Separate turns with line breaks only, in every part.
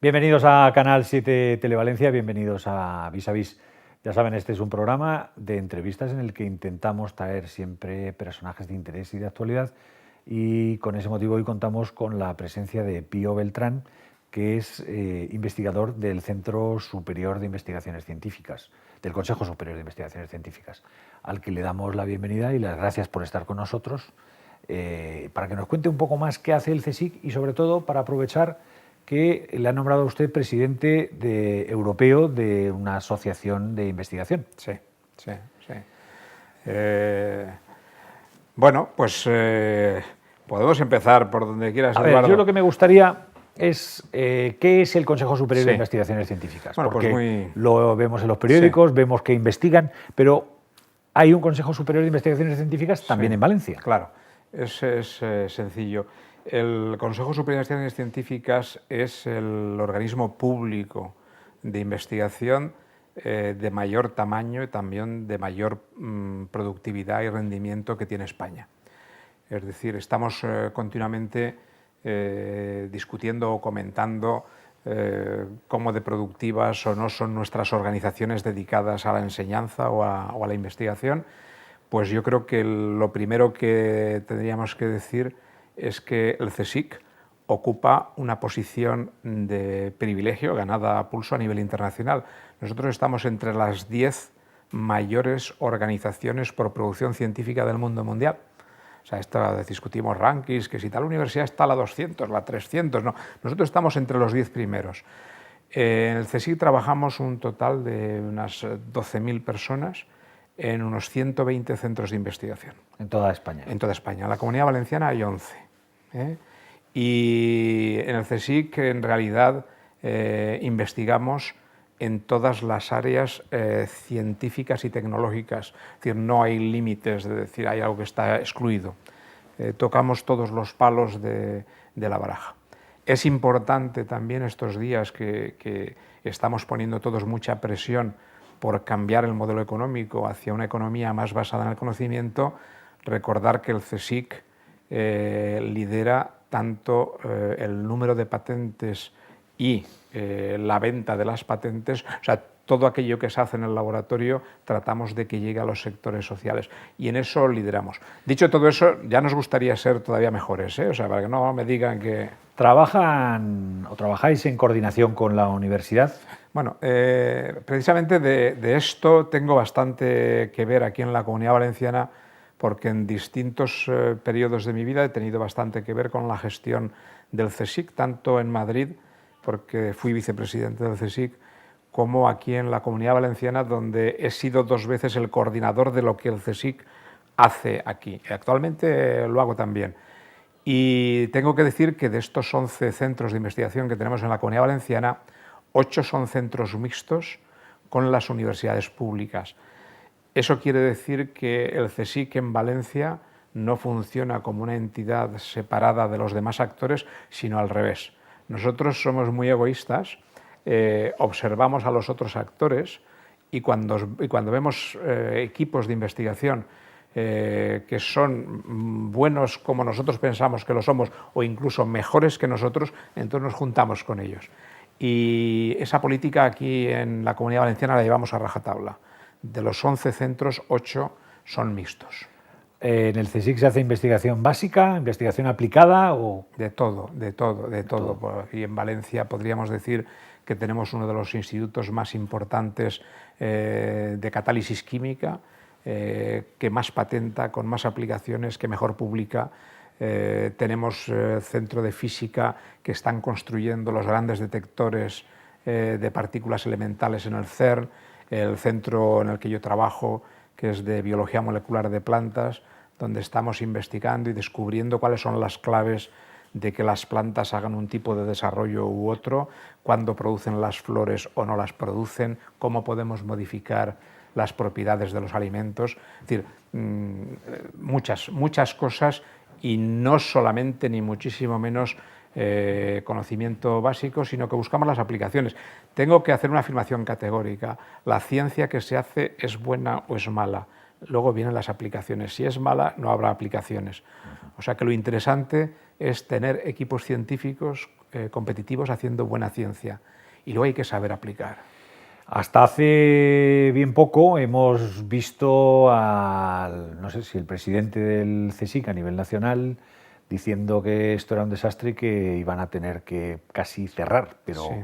Bienvenidos a Canal 7 Televalencia, bienvenidos a Vis a Vis. Ya saben, este es un programa de entrevistas en el que intentamos traer siempre personajes de interés y de actualidad, y con ese motivo hoy contamos con la presencia de Pío Beltrán, que es investigador del Centro Superior de Investigaciones Científicas, del Consejo Superior de Investigaciones Científicas, al que le damos la bienvenida y las gracias por estar con nosotros, para que nos cuente un poco más qué hace el CSIC y sobre todo para aprovechar que le ha nombrado a usted presidente europeo de una asociación de investigación.
Sí. Bueno, pues podemos empezar por donde quieras, Eduardo.
Yo lo que me gustaría es qué es el Consejo Superior de Investigaciones Científicas.
Bueno,
porque
pues
lo vemos en los periódicos, vemos que investigan, pero hay un Consejo Superior de Investigaciones Científicas también en Valencia.
Claro, es sencillo. El Consejo Superior de Investigaciones Científicas es el organismo público de investigación de mayor tamaño y también de mayor productividad y rendimiento que tiene España. Es decir, estamos continuamente discutiendo o comentando cómo de productivas o no son nuestras organizaciones dedicadas a la enseñanza o a la investigación. Pues yo creo que lo primero que tendríamos que decir es que el CSIC ocupa una posición de privilegio ganada a pulso a nivel internacional. Nosotros estamos entre las 10 mayores organizaciones por producción científica del mundo mundial. O sea, esto discutimos rankings, que si tal universidad está a la 200, la 300, no. Nosotros estamos entre los 10 primeros. En el CSIC trabajamos un total de unas 12.000 personas en unos 120 centros de investigación.
En toda España.
En toda España. En la Comunidad Valenciana hay 11. Y en el CSIC, en realidad, investigamos en todas las áreas científicas y tecnológicas. Es decir, no hay límites de decir hay algo que está excluido. Tocamos todos los palos de la baraja. Es importante también estos días que estamos poniendo todos mucha presión por cambiar el modelo económico hacia una economía más basada en el conocimiento, recordar que el CSIC lidera tanto el número de patentes y la venta de las patentes, o sea, todo aquello que se hace en el laboratorio tratamos de que llegue a los sectores sociales y en eso lideramos. Dicho todo eso, ya nos gustaría ser todavía mejores, o sea, para que no me digan que...
¿Trabajáis en coordinación con la universidad?
Bueno, precisamente de esto tengo bastante que ver aquí en la Comunidad Valenciana, porque en distintos periodos de mi vida he tenido bastante que ver con la gestión del CSIC, tanto en Madrid, porque fui vicepresidente del CSIC, como aquí en la Comunidad Valenciana, donde he sido 2 veces el coordinador de lo que el CSIC hace aquí. Actualmente lo hago también. Y tengo que decir que de estos 11 centros de investigación que tenemos en la Comunidad Valenciana, 8 son centros mixtos con las universidades públicas. Eso quiere decir que el CSIC en Valencia no funciona como una entidad separada de los demás actores, sino al revés. Nosotros somos muy egoístas, observamos a los otros actores y cuando vemos equipos de investigación que son buenos como nosotros pensamos que lo somos o incluso mejores que nosotros, entonces nos juntamos con ellos. Y esa política aquí en la Comunidad Valenciana la llevamos a rajatabla. De los 11 centros, 8 son mixtos.
¿En el CSIC se hace investigación básica, investigación aplicada o...?
De todo. Y en Valencia podríamos decir que tenemos uno de los institutos más importantes de catálisis química, que más patenta, con más aplicaciones, que mejor publica. Tenemos centro de física que están construyendo los grandes detectores de partículas elementales en el CERN, el centro en el que yo trabajo, que es de biología molecular de plantas, donde estamos investigando y descubriendo cuáles son las claves de que las plantas hagan un tipo de desarrollo u otro, cuándo producen las flores o no las producen, cómo podemos modificar las propiedades de los alimentos. Es decir, muchas cosas, y no solamente ni muchísimo menos conocimiento básico, sino que buscamos las aplicaciones. Tengo que hacer una afirmación categórica: la ciencia que se hace es buena o es mala, luego vienen las aplicaciones. Si es mala, no habrá aplicaciones. O sea que lo interesante es tener equipos científicos competitivos haciendo buena ciencia. Y luego hay que saber aplicar.
Hasta hace bien poco hemos visto al, no sé si el presidente del CSIC a nivel nacional diciendo que esto era un desastre y que iban a tener que casi cerrar, pero
Sí,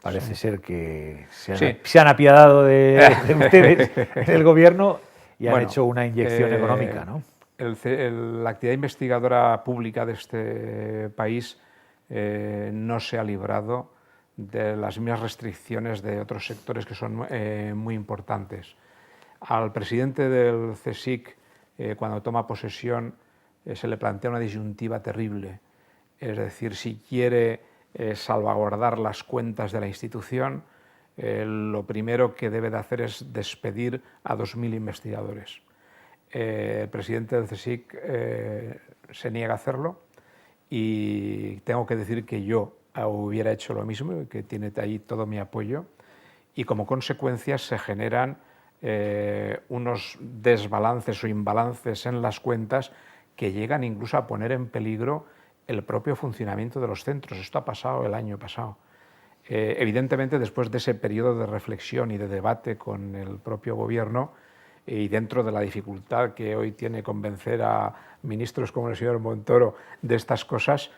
parece
sí.
ser que
Sí.
se han apiadado de ustedes, del gobierno, y han
Bueno,
hecho una inyección económica, ¿no?
La actividad investigadora pública de este país no se ha librado de las mismas restricciones de otros sectores que son muy importantes. Al presidente del CSIC, cuando toma posesión, se le plantea una disyuntiva terrible. Es decir, si quiere salvaguardar las cuentas de la institución, lo primero que debe de hacer es despedir a 2.000 investigadores. El presidente del CSIC se niega a hacerlo y tengo que decir que yo hubiera hecho lo mismo, que tiene ahí todo mi apoyo, y como consecuencia se generan unos desbalances o imbalances en las cuentas que llegan incluso a poner en peligro el propio funcionamiento de los centros. Esto ha pasado el año pasado. Evidentemente, después de ese periodo de reflexión y de debate con el propio gobierno, y dentro de la dificultad que hoy tiene convencer a ministros como el señor Montoro de estas cosas,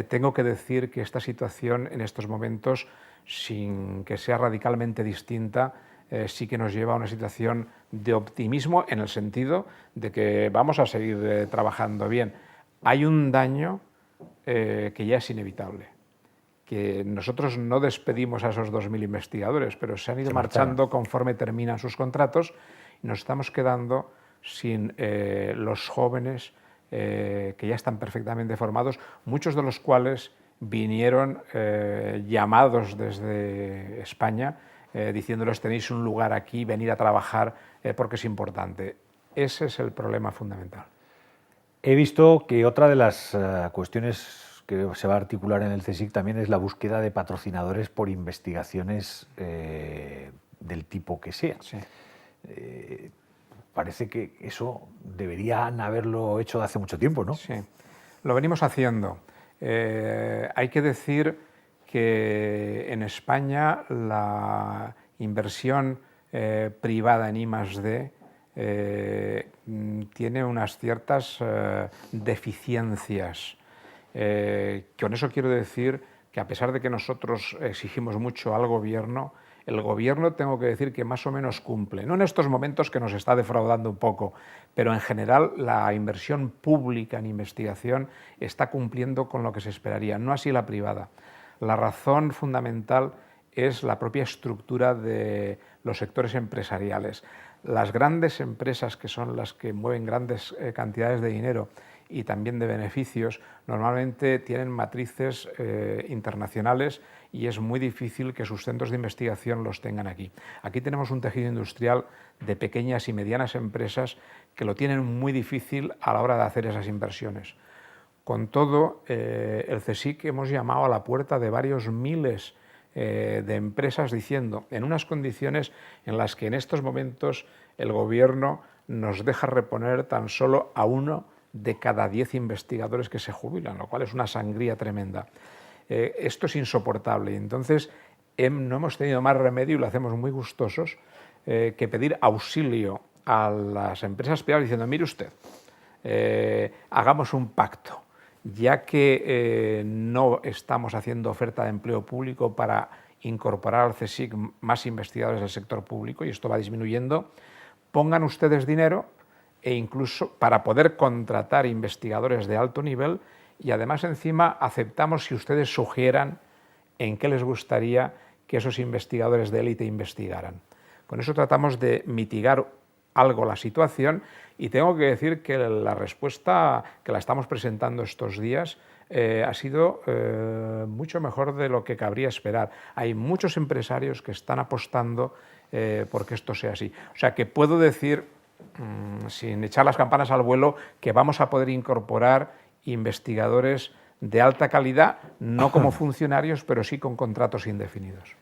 tengo que decir que esta situación en estos momentos, sin que sea radicalmente distinta, sí que nos lleva a una situación de optimismo en el sentido de que vamos a seguir trabajando bien. Hay un daño que ya es inevitable, que nosotros no despedimos a esos 2.000 investigadores, pero se han ido marchando conforme terminan sus contratos, y nos estamos quedando sin los jóvenes que ya están perfectamente formados, muchos de los cuales vinieron llamados desde España diciéndoles: tenéis un lugar aquí, venid a trabajar porque es importante. Ese es el problema fundamental.
He visto que otra de las cuestiones que se va a articular en el CSIC también es la búsqueda de patrocinadores por investigaciones del tipo que sea.
Sí.
Parece que eso deberían haberlo hecho hace mucho tiempo, ¿no?
Sí, lo venimos haciendo. Hay que decir que en España la inversión privada en I+D tiene unas ciertas deficiencias. Con eso quiero decir que, a pesar de que nosotros exigimos mucho al gobierno, el gobierno, tengo que decir que más o menos cumple. No en estos momentos, que nos está defraudando un poco, pero en general la inversión pública en investigación está cumpliendo con lo que se esperaría, no así la privada. La razón fundamental es la propia estructura de los sectores empresariales. Las grandes empresas, que son las que mueven grandes cantidades de dinero y también de beneficios, normalmente tienen matrices internacionales, y es muy difícil que sus centros de investigación los tengan aquí. Aquí tenemos un tejido industrial de pequeñas y medianas empresas que lo tienen muy difícil a la hora de hacer esas inversiones. Con todo, el CSIC hemos llamado a la puerta de varios miles de empresas diciendo, en unas condiciones en las que en estos momentos el gobierno nos deja reponer tan solo a 1 de cada 10 investigadores que se jubilan, lo cual es una sangría tremenda. Esto es insoportable, y entonces no hemos tenido más remedio, y lo hacemos muy gustosos, que pedir auxilio a las empresas privadas diciendo: mire usted, hagamos un pacto, ya que no estamos haciendo oferta de empleo público para incorporar al CSIC más investigadores del sector público, y esto va disminuyendo, pongan ustedes dinero, e incluso para poder contratar investigadores de alto nivel, y además encima aceptamos si ustedes sugieran en qué les gustaría que esos investigadores de élite investigaran. Con eso tratamos de mitigar algo la situación, y tengo que decir que la respuesta que la estamos presentando estos días ha sido mucho mejor de lo que cabría esperar. Hay muchos empresarios que están apostando porque esto sea así. O sea que puedo decir, sin echar las campanas al vuelo, que vamos a poder incorporar investigadores de alta calidad, no como funcionarios, pero sí con contratos indefinidos.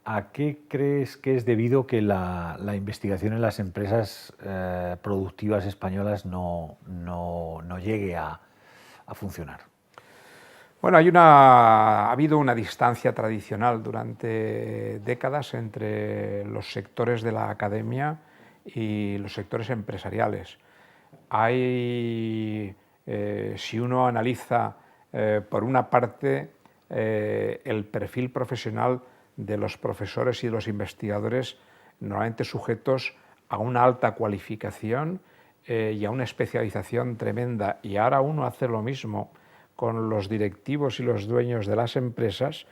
¿A qué crees que es debido que la investigación en las empresas productivas españolas no llegue a funcionar?
Bueno, ha habido una distancia tradicional durante décadas entre los sectores de la academia y los sectores empresariales. Si uno analiza, por una parte, el perfil profesional de los profesores y de los investigadores, normalmente sujetos a una alta cualificación y a una especialización tremenda, y ahora uno hace lo mismo con los directivos y los dueños de las empresas,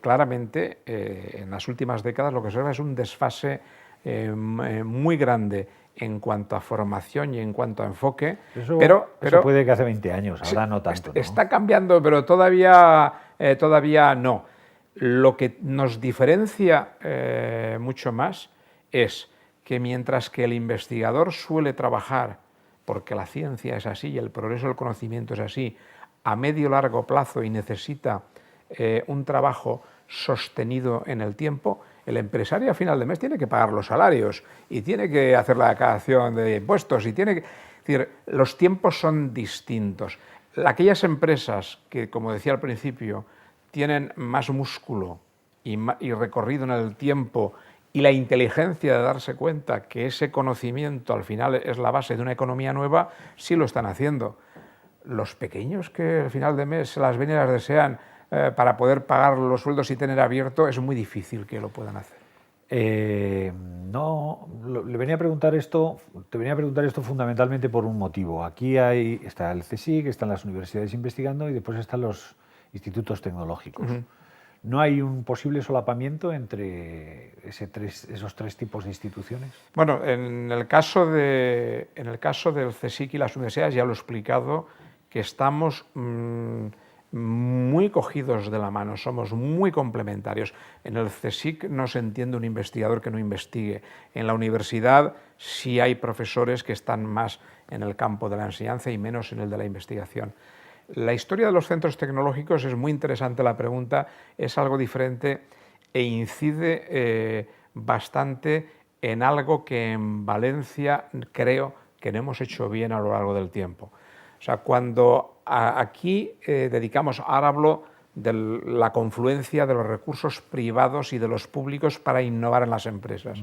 claramente en las últimas décadas lo que se observa es un desfase muy grande en cuanto a formación y en cuanto a enfoque.
Pero puede que hace 20 años, ahora no tanto, ¿no?
Está cambiando, pero todavía no. Lo que nos diferencia mucho más es que mientras que el investigador suele trabajar, porque la ciencia es así y el progreso del conocimiento es así, a medio y largo plazo y necesita un trabajo sostenido en el tiempo, el empresario a final de mes tiene que pagar los salarios y tiene que hacer la declaración de impuestos y tiene que... Es decir, los tiempos son distintos. Aquellas empresas que, como decía al principio, tienen más músculo y recorrido en el tiempo y la inteligencia de darse cuenta que ese conocimiento al final es la base de una economía nueva, sí lo están haciendo. Los pequeños que al final de mes las ven y las desean para poder pagar los sueldos y tener abierto, es muy difícil que lo puedan hacer.
No, te venía a preguntar esto fundamentalmente por un motivo. Aquí está el CSIC, están las universidades investigando y después están los institutos tecnológicos. ¿No hay un posible solapamiento entre esos tres tipos de instituciones?
Bueno, en el caso del CSIC y las universidades ya lo he explicado, que estamos muy cogidos de la mano, somos muy complementarios. En el CSIC no se entiende un investigador que no investigue. En la universidad sí hay profesores que están más en el campo de la enseñanza y menos en el de la investigación. La historia de los centros tecnológicos es muy interesante, la pregunta es algo diferente e incide bastante en algo que en Valencia creo que no hemos hecho bien a lo largo del tiempo. O sea, cuando aquí dedicamos, ahora hablo de la confluencia de los recursos privados y de los públicos para innovar en las empresas.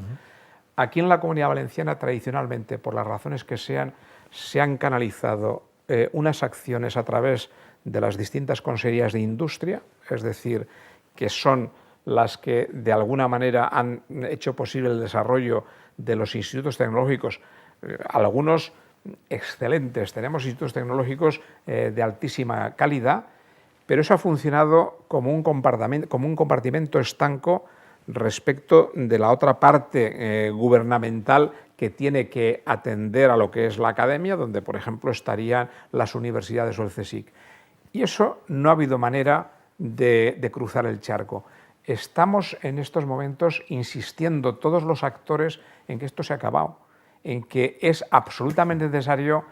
Aquí en la Comunidad Valenciana, tradicionalmente, por las razones que sean, se han canalizado unas acciones a través de las distintas consejerías de industria, es decir, que son las que de alguna manera han hecho posible el desarrollo de los institutos tecnológicos, algunos excelentes, tenemos institutos tecnológicos de altísima calidad, pero eso ha funcionado como un compartimento estanco respecto de la otra parte gubernamental que tiene que atender a lo que es la academia, donde por ejemplo estarían las universidades o el CSIC. Y eso no ha habido manera de cruzar el charco. Estamos en estos momentos insistiendo todos los actores en que esto se ha acabado, en que es absolutamente necesario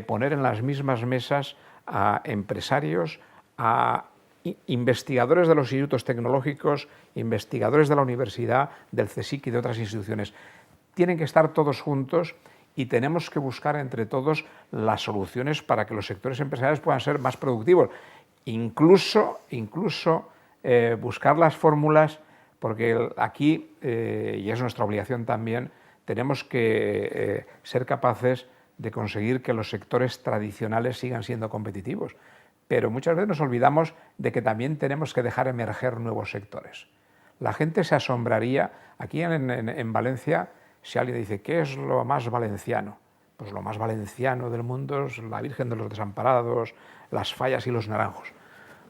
poner en las mismas mesas a empresarios, a investigadores de los institutos tecnológicos, investigadores de la universidad, del CSIC y de otras instituciones. Tienen que estar todos juntos y tenemos que buscar entre todos las soluciones para que los sectores empresariales puedan ser más productivos. Incluso buscar las fórmulas, porque aquí, y es nuestra obligación también, tenemos que ser capaces de conseguir que los sectores tradicionales sigan siendo competitivos. Pero muchas veces nos olvidamos de que también tenemos que dejar emerger nuevos sectores. La gente se asombraría, aquí en Valencia, si alguien dice, ¿qué es lo más valenciano? Pues lo más valenciano del mundo es la Virgen de los Desamparados, las Fallas y los naranjos.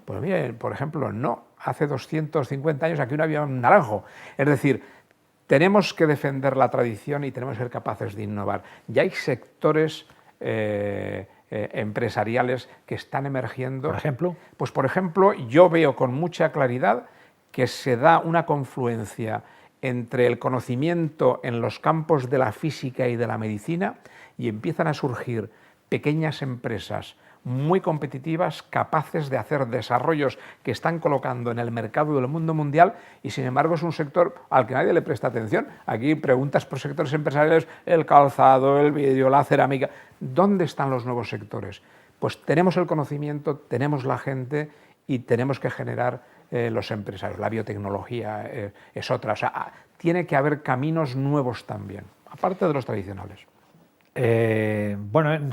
Pues bien, por ejemplo, no, hace 250 años aquí no había un naranjo. Es decir, tenemos que defender la tradición y tenemos que ser capaces de innovar. Ya hay sectores empresariales que están emergiendo.
¿Por ejemplo?
Pues por ejemplo, yo veo con mucha claridad que se da una confluencia entre el conocimiento en los campos de la física y de la medicina y empiezan a surgir pequeñas empresas muy competitivas, capaces de hacer desarrollos que están colocando en el mercado del mundo mundial y sin embargo es un sector al que nadie le presta atención. Aquí preguntas por sectores empresariales, el calzado, el vidrio, la cerámica. ¿Dónde están los nuevos sectores? Pues tenemos el conocimiento, tenemos la gente y tenemos que generar los empresarios. La biotecnología es otra. O sea, tiene que haber caminos nuevos también, aparte de los tradicionales.
Bueno, en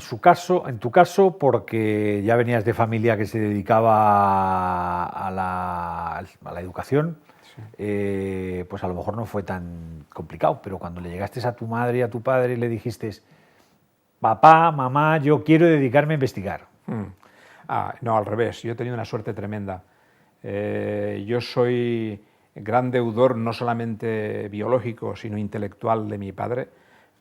tu caso, porque ya venías de familia que se dedicaba a la educación, sí. Pues a lo mejor no fue tan complicado, pero cuando le llegaste a tu madre y a tu padre y le dijiste, papá, mamá, yo quiero dedicarme a investigar.
No, al revés, yo he tenido una suerte tremenda. Yo soy gran deudor no solamente biológico, sino intelectual de mi padre.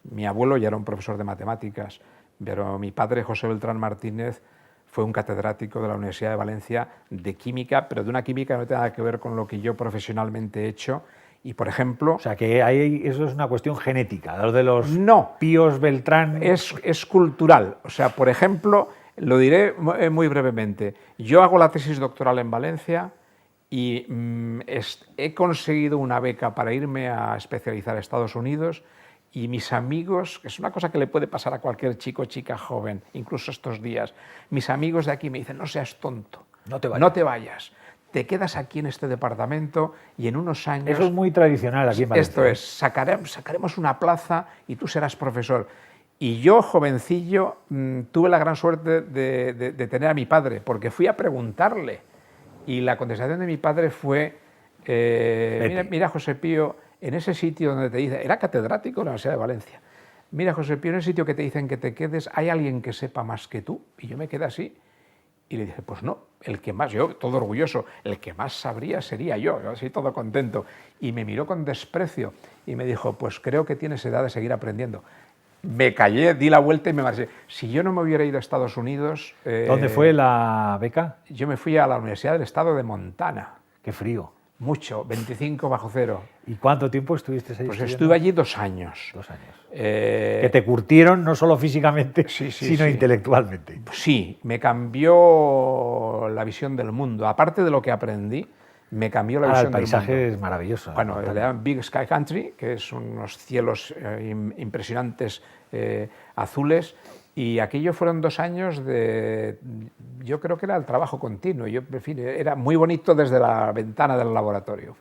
Mi abuelo ya era un profesor de matemáticas, pero mi padre, José Beltrán Martínez, fue un catedrático de la Universidad de Valencia de química, pero de una química que no tiene nada que ver con lo que yo profesionalmente he hecho. Y, por ejemplo...
O sea, que eso es una cuestión genética, lo de los
no,
Píos Beltrán...
Es cultural. O sea, por ejemplo, lo diré muy brevemente. Yo hago la tesis doctoral en Valencia y he conseguido una beca para irme a especializar a Estados Unidos. Y mis amigos, que es una cosa que le puede pasar a cualquier chico o chica joven, incluso estos días, mis amigos de aquí me dicen, no seas tonto, no te vayas, te quedas aquí en este departamento y en unos años...
Eso es muy tradicional aquí en Valencia.
Esto es, sacaremos una plaza y tú serás profesor. Y yo, jovencillo, tuve la gran suerte de tener a mi padre, porque fui a preguntarle y la contestación de mi padre fue, mira José Pío, en ese sitio donde te dice, era catedrático de la Universidad de Valencia, mira José Pío, en ese sitio que te dicen que te quedes, ¿hay alguien que sepa más que tú? Y yo me quedé así y le dije, pues no, el que más, yo todo orgulloso, el que más sabría sería yo así todo contento. Y me miró con desprecio y me dijo, pues creo que tienes edad de seguir aprendiendo. Me callé, di la vuelta y me marché. Si yo no me hubiera ido a Estados Unidos...
¿Dónde fue la beca?
Yo me fui a la Universidad del Estado de Montana.
Qué frío.
Mucho, 25 bajo cero.
¿Y cuánto tiempo estuviste ahí?
Pues estuve allí 2 años.
2 años. Que te curtieron no solo físicamente, sino intelectualmente.
Sí, me cambió la visión del mundo. Aparte de lo que aprendí, me cambió la visión del mundo.
El paisaje es maravilloso.
Bueno, le llaman Big Sky Country, que son unos cielos impresionantes azules. Y aquello fueron 2 años de, yo creo que era el trabajo continuo, en fin, era muy bonito desde la ventana del laboratorio.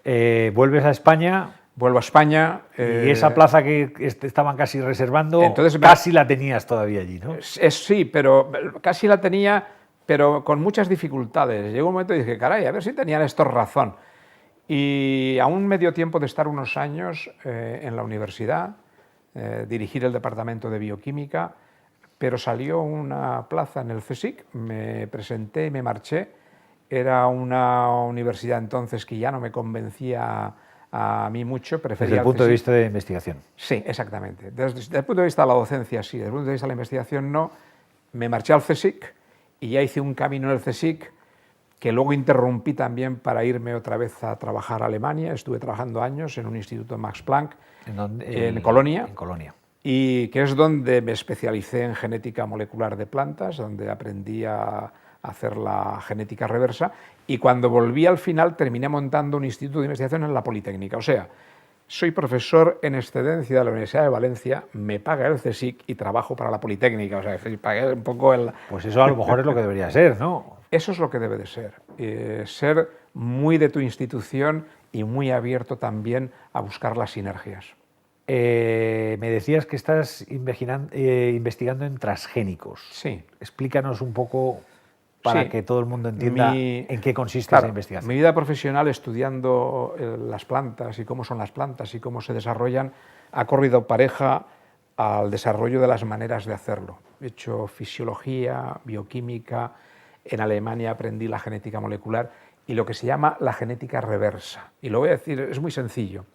¿Vuelves a España?
Vuelvo a España.
Y esa plaza que estaban casi reservando, entonces, casi la tenías todavía allí, ¿no?
Sí, pero casi la tenía, pero con muchas dificultades. Llegó un momento y dije, caray, a ver si tenían estos razón. Y aún me dio tiempo de estar unos años en la universidad, dirigir el departamento de bioquímica, pero salió una plaza en el CSIC, me presenté y me marché. Era una universidad entonces que ya no me convencía a mí mucho, prefería...
Desde el punto de vista de investigación.
Sí, exactamente. Desde el punto de vista de la docencia, sí. Desde el punto de vista de la investigación, no. Me marché al CSIC y ya hice un camino en el CSIC que luego interrumpí también para irme otra vez a trabajar a Alemania. Estuve trabajando años en un instituto Max Planck en Colonia.
En Colonia.
Y que es donde me especialicé en genética molecular de plantas, donde aprendí a hacer la genética reversa, y cuando volví al final terminé montando un instituto de investigación en la Politécnica. O sea, soy profesor en excedencia de la Universidad de Valencia, me paga el CSIC y trabajo para la Politécnica. O sea, pagué un poco el...
Pues eso a lo mejor es lo que debería ser, ¿no?
Eso es lo que debe de ser. Ser muy de tu institución y muy abierto también a buscar las sinergias.
Me decías que estás investigando en transgénicos.
Sí.
Explícanos un poco para que todo el mundo entienda en qué consiste esa investigación.
Mi vida profesional estudiando las plantas y cómo son las plantas y cómo se desarrollan ha corrido pareja al desarrollo de las maneras de hacerlo. He hecho fisiología, bioquímica, en Alemania aprendí la genética molecular y lo que se llama la genética reversa. Y lo voy a decir, es muy sencillo.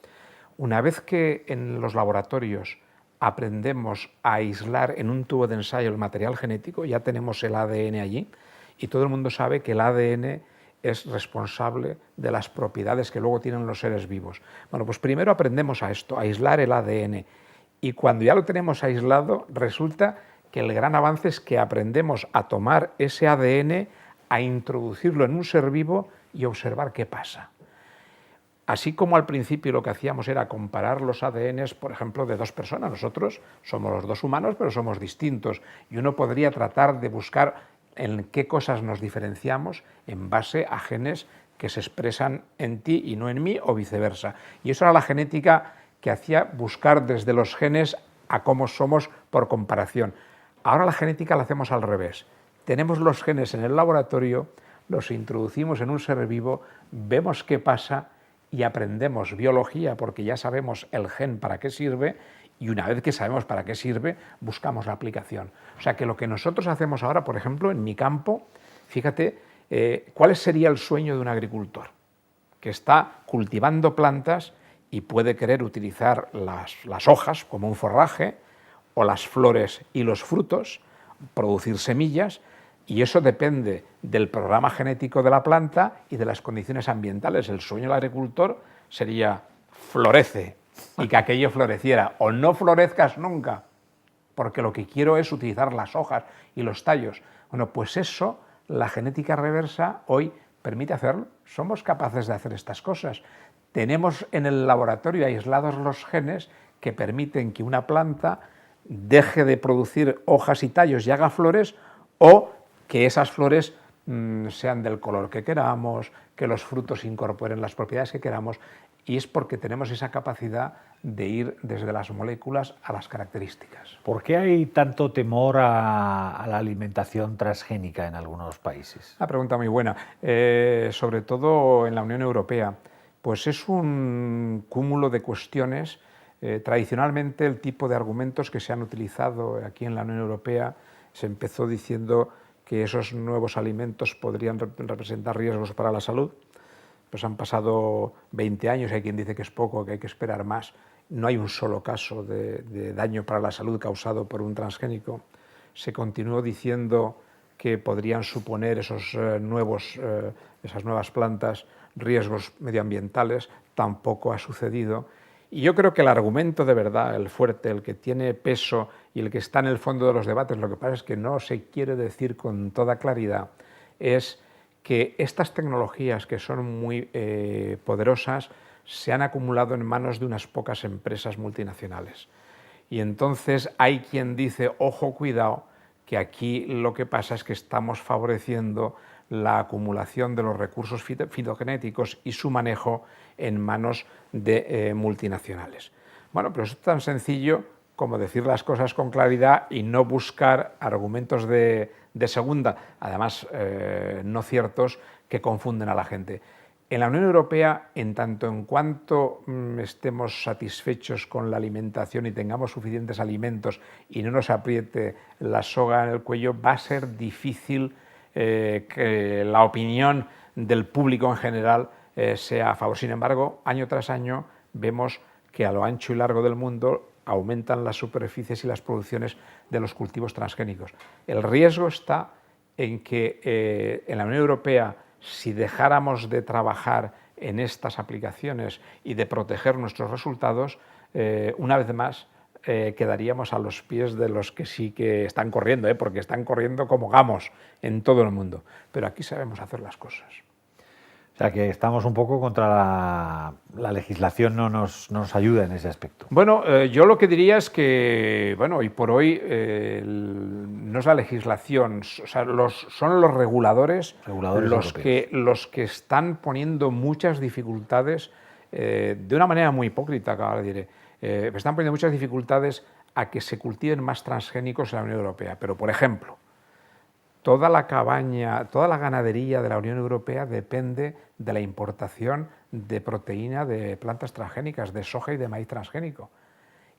Una vez que en los laboratorios aprendemos a aislar en un tubo de ensayo el material genético, ya tenemos el ADN allí, y todo el mundo sabe que el ADN es responsable de las propiedades que luego tienen los seres vivos. Bueno, pues primero aprendemos a esto, a aislar el ADN, y cuando ya lo tenemos aislado, resulta que el gran avance es que aprendemos a tomar ese ADN, a introducirlo en un ser vivo y observar qué pasa. Así como al principio lo que hacíamos era comparar los ADNs, por ejemplo, de 2 personas. Nosotros somos los 2 humanos, pero somos distintos. Y uno podría tratar de buscar en qué cosas nos diferenciamos en base a genes que se expresan en ti y no en mí, o viceversa. Y eso era la genética que hacía buscar desde los genes a cómo somos por comparación. Ahora la genética la hacemos al revés. Tenemos los genes en el laboratorio, los introducimos en un ser vivo, vemos qué pasa y aprendemos biología porque ya sabemos el gen para qué sirve, y una vez que sabemos para qué sirve, buscamos la aplicación. O sea que lo que nosotros hacemos ahora, por ejemplo, en mi campo, fíjate, ¿cuál sería el sueño de un agricultor? Que está cultivando plantas y puede querer utilizar las hojas como un forraje, o las flores y los frutos, producir semillas, y eso depende del programa genético de la planta y de las condiciones ambientales. El sueño del agricultor sería florece y que aquello floreciera, o no florezcas nunca, porque lo que quiero es utilizar las hojas y los tallos. Bueno, pues eso la genética reversa hoy permite hacerlo. Somos capaces de hacer estas cosas. Tenemos en el laboratorio aislados los genes que permiten que una planta deje de producir hojas y tallos y haga flores, o que esas flores sean del color que queramos, que los frutos incorporen las propiedades que queramos, y es porque tenemos esa capacidad de ir desde las moléculas a las características.
¿Por qué hay tanto temor a la alimentación transgénica en algunos países?
Una pregunta muy buena, sobre todo en la Unión Europea. Pues es un cúmulo de cuestiones. Tradicionalmente el tipo de argumentos que se han utilizado aquí en la Unión Europea, se empezó diciendo que esos nuevos alimentos podrían representar riesgos para la salud. Pues han pasado 20 años, hay quien dice que es poco, que hay que esperar más. No hay un solo caso de daño para la salud causado por un transgénico. Se continuó diciendo que podrían suponer esas nuevas plantas riesgos medioambientales. Tampoco ha sucedido. Y yo creo que el argumento de verdad, el fuerte, el que tiene peso y el que está en el fondo de los debates, lo que pasa es que no se quiere decir con toda claridad, es que estas tecnologías, que son muy poderosas, se han acumulado en manos de unas pocas empresas multinacionales. Y entonces hay quien dice, ojo, cuidado, que aquí lo que pasa es que estamos favoreciendo la acumulación de los recursos fitogenéticos y su manejo en manos de multinacionales. Bueno, pero eso es tan sencillo como decir las cosas con claridad y no buscar argumentos de segunda, además no ciertos, que confunden a la gente. En la Unión Europea, en tanto en cuanto estemos satisfechos con la alimentación y tengamos suficientes alimentos y no nos apriete la soga en el cuello, va a ser difícil que la opinión del público en general sea a favor. Sin embargo, año tras año vemos que a lo ancho y largo del mundo aumentan las superficies y las producciones de los cultivos transgénicos. El riesgo está en que en la Unión Europea, si dejáramos de trabajar en estas aplicaciones y de proteger nuestros resultados, una vez más quedaríamos a los pies de los que sí que están corriendo, porque están corriendo como gamos en todo el mundo. Pero aquí sabemos hacer las cosas.
O sea, que estamos un poco contra la legislación, no nos ayuda en ese aspecto.
Bueno, yo lo que diría es que, bueno, hoy por hoy no es la legislación, o sea, son los reguladores los que están poniendo muchas dificultades, de una manera muy hipócriita, ahora diré, están poniendo muchas dificultades a que se cultiven más transgénicos en la Unión Europea. Pero, por ejemplo, toda la cabaña, toda la ganadería de la Unión Europea depende de la importación de proteína de plantas transgénicas, de soja y de maíz transgénico.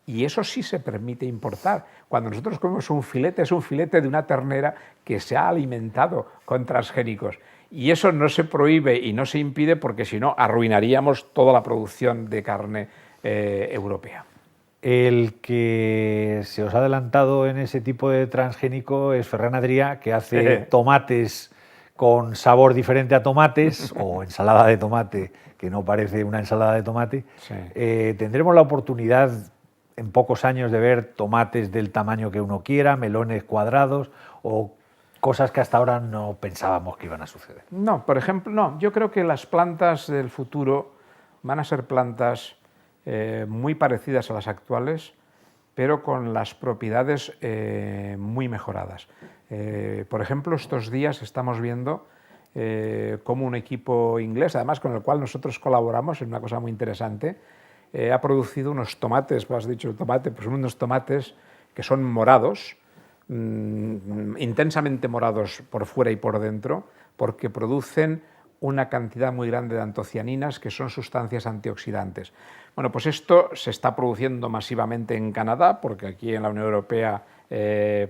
Y eso sí se permite importar. Cuando nosotros comemos un filete, es un filete de una ternera que se ha alimentado con transgénicos. Y eso no se prohíbe y no se impide porque si no arruinaríamos toda la producción de carne europea.
El que se os ha adelantado en ese tipo de transgénico es Ferran Adrià, que hace tomates con sabor diferente a tomates, o ensalada de tomate, que no parece una ensalada de tomate.
Sí.
Tendremos la oportunidad en pocos años de ver tomates del tamaño que uno quiera, melones cuadrados, o cosas que hasta ahora no pensábamos que iban a suceder.
No, por ejemplo, no. Yo creo que las plantas del futuro van a ser plantas muy parecidas a las actuales, pero con las propiedades muy mejoradas. Por ejemplo, estos días estamos viendo cómo un equipo inglés, además con el cual nosotros colaboramos, es una cosa muy interesante, ha producido unos tomates, pues has dicho tomate, pues unos tomates que son morados, intensamente morados por fuera y por dentro, porque producen una cantidad muy grande de antocianinas, que son sustancias antioxidantes. Bueno, pues esto se está produciendo masivamente en Canadá, porque aquí en la Unión Europea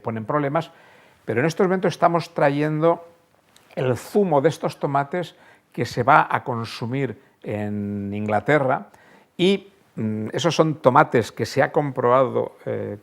ponen problemas, pero en estos momentos estamos trayendo el zumo de estos tomates que se va a consumir en Inglaterra, y esos son tomates que se ha comprobado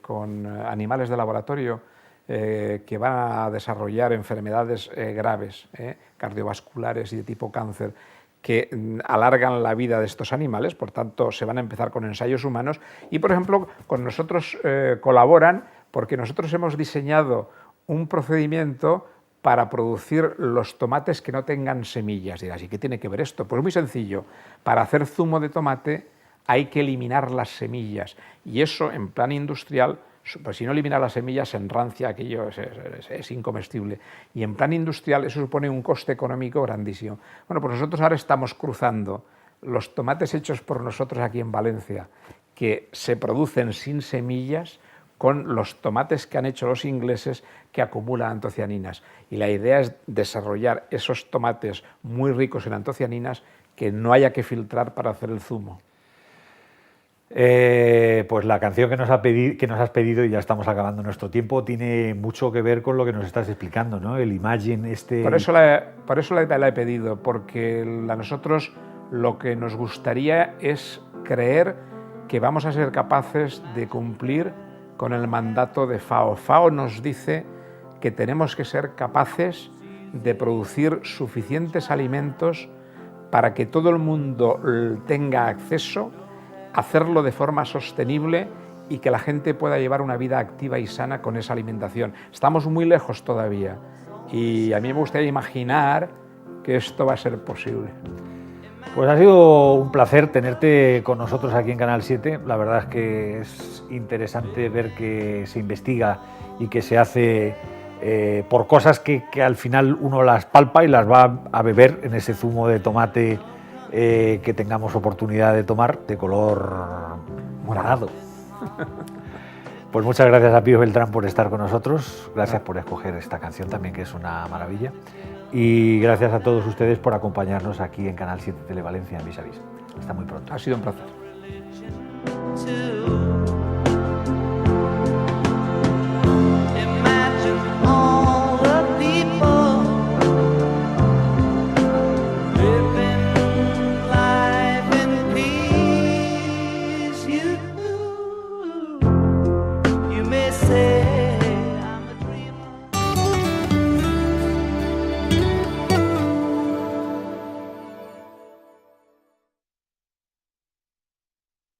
con animales de laboratorio que van a desarrollar enfermedades graves, cardiovasculares y de tipo cáncer, que alargan la vida de estos animales, por tanto se van a empezar con ensayos humanos, y por ejemplo con nosotros colaboran porque nosotros hemos diseñado un procedimiento para producir los tomates que no tengan semillas. Dirás, ¿y qué tiene que ver esto? Pues muy sencillo, para hacer zumo de tomate hay que eliminar las semillas, y eso en plan industrial, pues si no elimina las semillas se enrancia, aquello es incomestible, y en plan industrial eso supone un coste económico grandísimo. Bueno, pues nosotros ahora estamos cruzando los tomates hechos por nosotros aquí en Valencia, que se producen sin semillas, con los tomates que han hecho los ingleses, que acumulan antocianinas, y la idea es desarrollar esos tomates muy ricos en antocianinas que no haya que filtrar para hacer el zumo.
Pues la canción que nos has pedido, y ya estamos acabando nuestro tiempo, tiene mucho que ver con lo que nos estás explicando, ¿no? El Imagine este...
Por eso la he pedido, porque a nosotros lo que nos gustaría es creer que vamos a ser capaces de cumplir con el mandato de FAO. FAO nos dice que tenemos que ser capaces de producir suficientes alimentos para que todo el mundo tenga acceso, hacerlo de forma sostenible y que la gente pueda llevar una vida activa y sana con esa alimentación. Estamos muy lejos todavía, y a mí me gustaría imaginar que esto va a ser posible.
Pues ha sido un placer tenerte con nosotros aquí en Canal 7. La verdad es que es interesante ver que se investiga y que se hace por cosas que al final uno las palpa y las va a beber en ese zumo de tomate que tengamos oportunidad de tomar, de color morado. Pues muchas gracias a Pío Beltrán por estar con nosotros, gracias por escoger esta canción también, que es una maravilla, y gracias a todos ustedes por acompañarnos aquí en Canal 7 Televalencia en Vis a Vis. Hasta muy pronto.
Ha sido un placer.